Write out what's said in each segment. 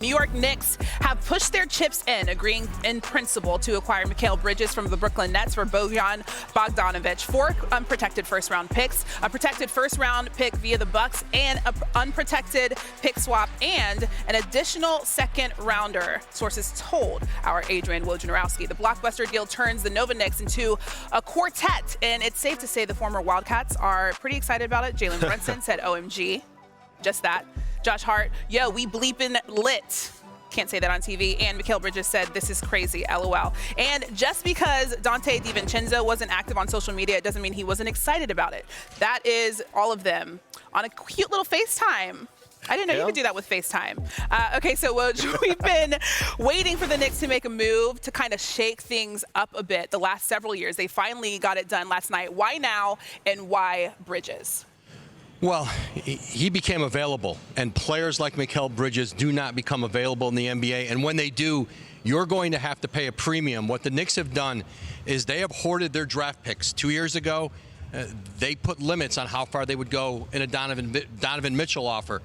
New York Knicks have pushed their chips in, agreeing in principle to acquire Mikal Bridges from the Brooklyn Nets for Bojan Bogdanovic. 4 unprotected first-round picks, a protected first-round pick via the Bucks, and an unprotected pick swap, and an additional second-rounder, sources told our Adrian Wojnarowski. The blockbuster deal turns the Nova Knicks into a quartet, and it's safe to say the former Wildcats are pretty excited about it. Jalen Brunson said, OMG, just that. Josh Hart, yo, we bleeping lit. Can't say that on TV. And Mikal Bridges said, this is crazy, LOL. And just because Donte DiVincenzo wasn't active on social media, it doesn't mean he wasn't excited about it. That is all of them on a cute little FaceTime. I didn't know you could do that with FaceTime. Okay, so we've been waiting for the Knicks to make a move to kind of shake things up a bit the last several years. They finally got it done last night. Why now, and why Bridges? Well, he became available, and players like Mikal Bridges do not become available in the NBA. And when they do, you're going to have to pay a premium. What the Knicks have done is they have hoarded their draft picks. 2 years ago, they put limits on how far they would go in a Donovan Mitchell offer.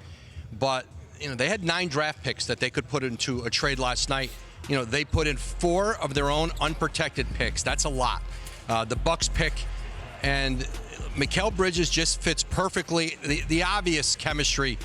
But they had 9 draft picks that they could put into a trade last night. They put in 4 of their own unprotected picks. That's a lot. The Bucks pick, and Mikal Bridges just fits perfectly, the obvious chemistry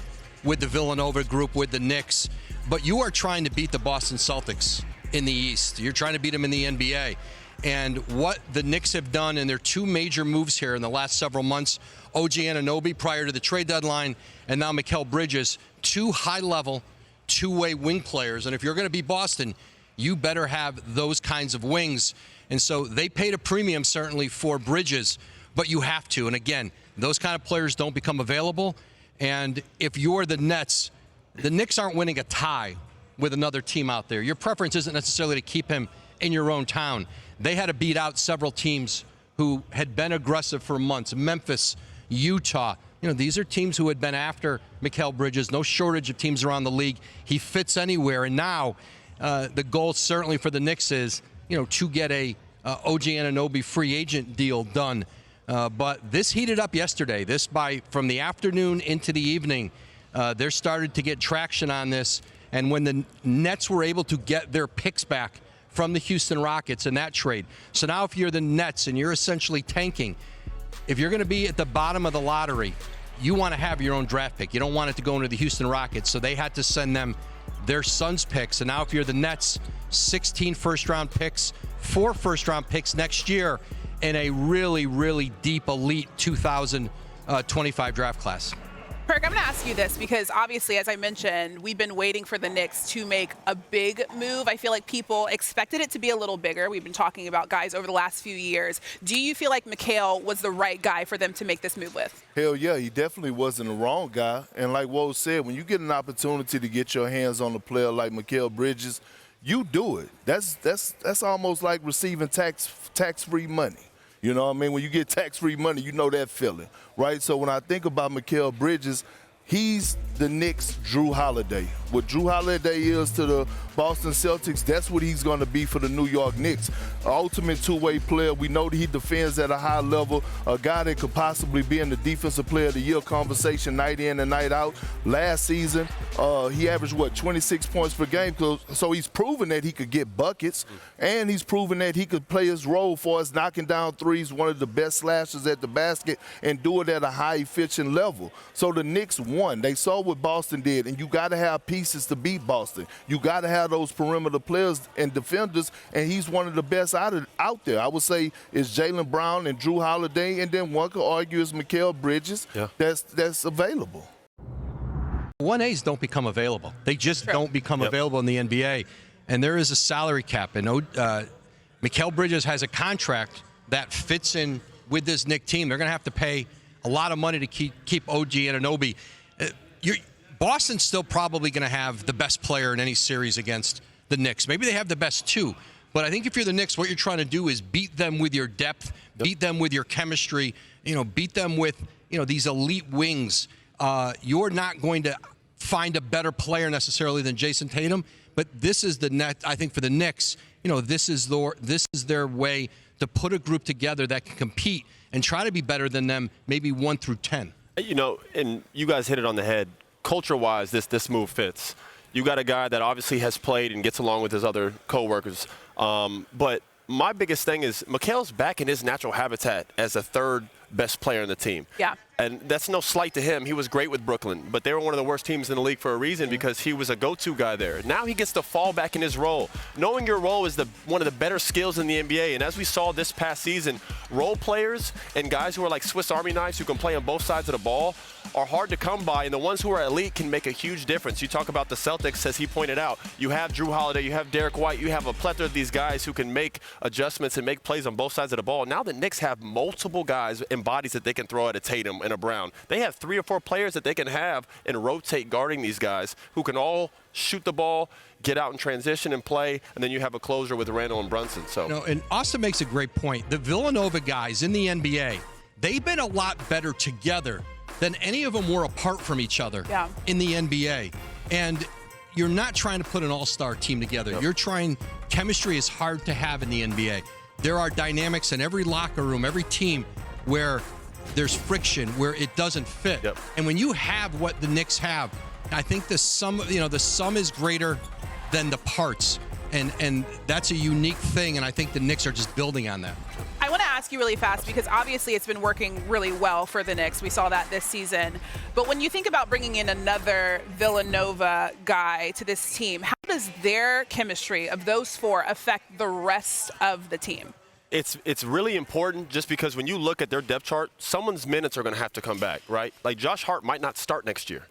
with the Villanova group, with the Knicks. But you are trying to beat the Boston Celtics in the East. You're trying to beat them in the NBA. And what the Knicks have done in their 2 major moves here in the last several months, OG Anunoby prior to the trade deadline, and now Mikal Bridges, 2 high-level, 2-way wing players. And if you're going to be Boston, you better have those kinds of wings. And so they paid a premium, certainly, for Bridges. But you have to. And again, those kind of players don't become available. And if you're the Nets, the Knicks aren't winning a tie with another team out there. Your preference isn't necessarily to keep him in your own town. They had to beat out several teams who had been aggressive for months. Memphis, Utah. These are teams who had been after Mikal Bridges. No shortage of teams around the league. He fits anywhere. And now the goal certainly for the Knicks is, to get a OG Anunoby free agent deal done. But this heated up yesterday. From the afternoon into the evening, they're started to get traction on this. And when the Nets were able to get their picks back from the Houston Rockets in that trade. So now if you're the Nets and you're essentially tanking, if you're going to be at the bottom of the lottery, you want to have your own draft pick. You don't want it to go into the Houston Rockets. So they had to send them their Suns picks. And now if you're the Nets, 16 first-round picks, 4 first-round picks next year, in a really, really deep, elite 2025 draft class. Perk, I'm going to ask you this because obviously, as I mentioned, we've been waiting for the Knicks to make a big move. I feel like people expected it to be a little bigger. We've been talking about guys over the last few years. Do you feel like Mikal was the right guy for them to make this move with? Hell yeah, he definitely wasn't the wrong guy. And like Woj said, when you get an opportunity to get your hands on a player like Mikal Bridges, you do it. That's almost like receiving tax-free money. You know what I mean? When you get tax-free money, you know that feeling, right? So when I think about Mikal Bridges, he's the Knicks' Drew Holiday. What Drew Holiday is to the Boston Celtics, that's what he's going to be for the New York Knicks. An ultimate 2-way player. We know that he defends at a high level. A guy that could possibly be in the Defensive Player of the Year conversation night in and night out. Last season, he averaged, 26 points per game. So he's proven that he could get buckets, and he's proven that he could play his role for us, knocking down threes, one of the best slashers at the basket, and do it at a high efficient level. So the Knicks won. They saw what Boston did, and you got to have pieces to beat Boston. You got to have those perimeter players and defenders, and he's one of the best out there. I would say it's Jalen Brown and Drew Holiday, and then one could argue it's Mikal Bridges that's available. 1As don't become available. They just don't become available in the NBA. And there is a salary cap, and Mikal Bridges has a contract that fits in with this Knicks team. They're going to have to pay a lot of money to keep OG Anunoby. Boston's still probably going to have the best player in any series against the Knicks. Maybe they have the best 2. But I think if you're the Knicks, what you're trying to do is beat them with your depth, beat them with your chemistry, beat them with, these elite wings. You're not going to find a better player necessarily than Jason Tatum, but this is the net. I think for the Knicks, this is their way to put a group together that can compete and try to be better than them, maybe 1 through 10. And you guys hit it on the head. Culture-wise, this move fits. You got a guy that obviously has played and gets along with his other coworkers. But my biggest thing is Mikal's back in his natural habitat as the third best player in the team. Yeah. And that's no slight to him. He was great with Brooklyn, but they were one of the worst teams in the league for a reason because he was a go-to guy there. Now he gets to fall back in his role. Knowing your role is one of the better skills in the NBA. And as we saw this past season, role players and guys who are like Swiss Army knives who can play on both sides of the ball are hard to come by, and the ones who are elite can make a huge difference. You talk about the Celtics, as he pointed out. You have Drew Holiday, you have Derek White, you have a plethora of these guys who can make adjustments and make plays on both sides of the ball. Now the Knicks have multiple guys and bodies that they can throw at a Tatum and a Brown. They have 3 or 4 players that they can have and rotate guarding these guys who can all shoot the ball, get out in transition and play, and then you have a closer with Randall and Brunson. So, and Austin makes a great point. The Villanova guys in the NBA, they've been a lot better together than any of them were apart from each other in the NBA. And you're not trying to put an all-star team together. You're trying – chemistry is hard to have in the NBA. There are dynamics in every locker room, every team where there's friction, where it doesn't fit. And when you have what the Knicks have, I think the sum is greater than the parts. And that's a unique thing, and I think the Knicks are just building on that. I want to ask you really fast because obviously it's been working really well for the Knicks. We saw that this season. But when you think about bringing in another Villanova guy to this team, how does their chemistry of those 4 affect the rest of the team? It's really important just because when you look at their depth chart, someone's minutes are going to have to come back, right? Like Josh Hart might not start next year.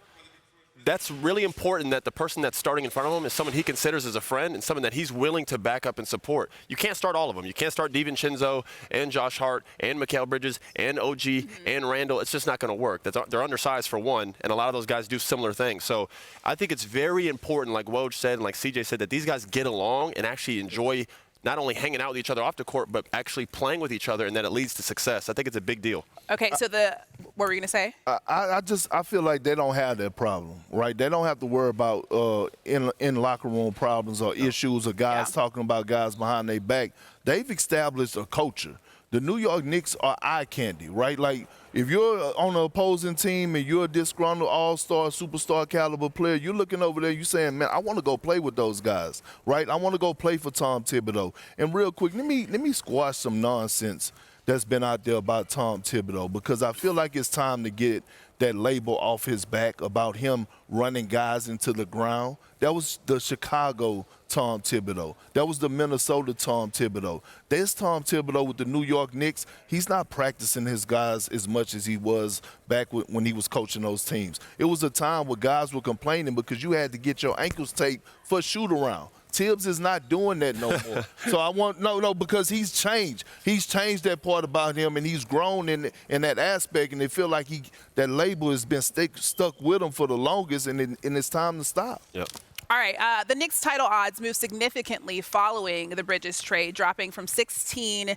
That's really important that the person that's starting in front of him is someone he considers as a friend and someone that he's willing to back up and support. You can't start all of them. You can't start DiVincenzo and Josh Hart and Mikal Bridges and OG and Randall. It's just not going to work. They're undersized for one, and a lot of those guys do similar things. So I think it's very important, like Woj said and like CJ said, that these guys get along and actually enjoy not only hanging out with each other off the court, but actually playing with each other, and that it leads to success. I think it's a big deal. Okay, so what were you going to say? I feel like they don't have that problem, right? They don't have to worry about in locker room problems or issues or guys talking about guys behind their back. They've established a culture. The New York Knicks are eye candy, right? Like, if you're on the opposing team and you're a disgruntled all-star, superstar caliber player, you're looking over there, you're saying, man, I want to go play with those guys, right? I want to go play for Tom Thibodeau. And real quick, let me squash some nonsense that's been out there about Tom Thibodeau, because I feel like it's time to get that label off his back about him running guys into the ground. That was the Chicago Tom Thibodeau. That was the Minnesota Tom Thibodeau. There's Tom Thibodeau with the New York Knicks. He's not practicing his guys as much as he was back when he was coaching those teams. It was a time where guys were complaining because you had to get your ankles taped for a shoot-around. Tibbs is not doing that no more. So I want because he's changed. He's changed that part about him, and he's grown in that aspect. And they feel like that label has been stuck with him for the longest, and it's time to stop. Yep. All right, the Knicks title odds moved significantly following the Bridges trade, dropping from 16-1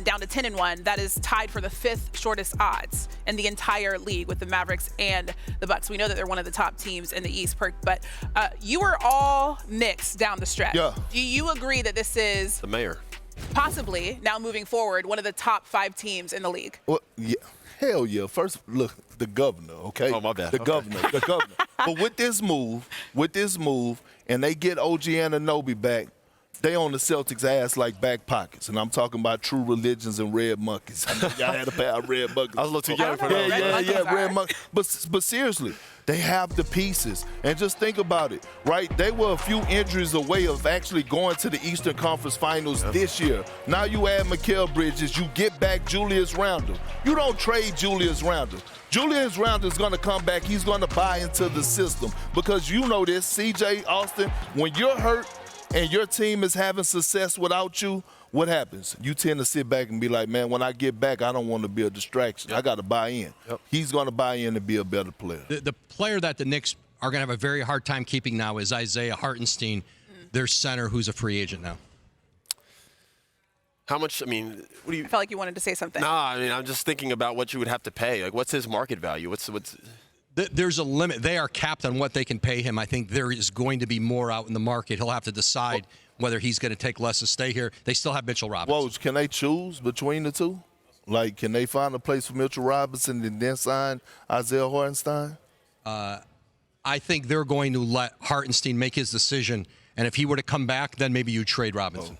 down to 10-1. That is tied for the 5th shortest odds in the entire league with the Mavericks and the Bucks. We know that they're one of the top teams in the East, Perk, but you were all Knicks down the stretch. Yeah. Do you agree that this is the mayor possibly, now moving forward, one of the top 5 teams in the league? Well, yeah. Hell yeah. First, look, the governor, okay? Oh, my bad. The governor. But with this move, and they get OG Anunoby back, they on the Celtics' ass like back pockets. And I'm talking about True Religions and Red Monkeys. I know y'all had a pair of Red Monkeys. I was a little too young for that. Yeah, Red Monkeys. But seriously, they have the pieces. And just think about it, right? They were a few injuries away of actually going to the Eastern Conference Finals this year. Now you add Mikal Bridges, you get back Julius Randle. You don't trade Julius Randle. Julius Randle is going to come back. He's going to buy into the system because you know this, CJ, Austin, when you're hurt and your team is having success without you, what happens? You tend to sit back and be like, man, when I get back, I don't want to be a distraction. I got to buy in. He's going to buy in and be a better player. The player that the Knicks are going to have a very hard time keeping now is Isaiah Hartenstein, their center, who's a free agent now. How much, what do you... I felt like you wanted to say something. Nah, I'm just thinking about what you would have to pay. Like, what's his market value? What's... There's a limit. They are capped on what they can pay him. I think there is going to be more out in the market. He'll have to decide whether he's going to take less to stay here. They still have Mitchell Robinson. Woj, can they choose between the two? Like, can they find a place for Mitchell Robinson and then sign Isaiah Hartenstein? I think they're going to let Hartenstein make his decision. And if he were to come back, then maybe you trade Robinson.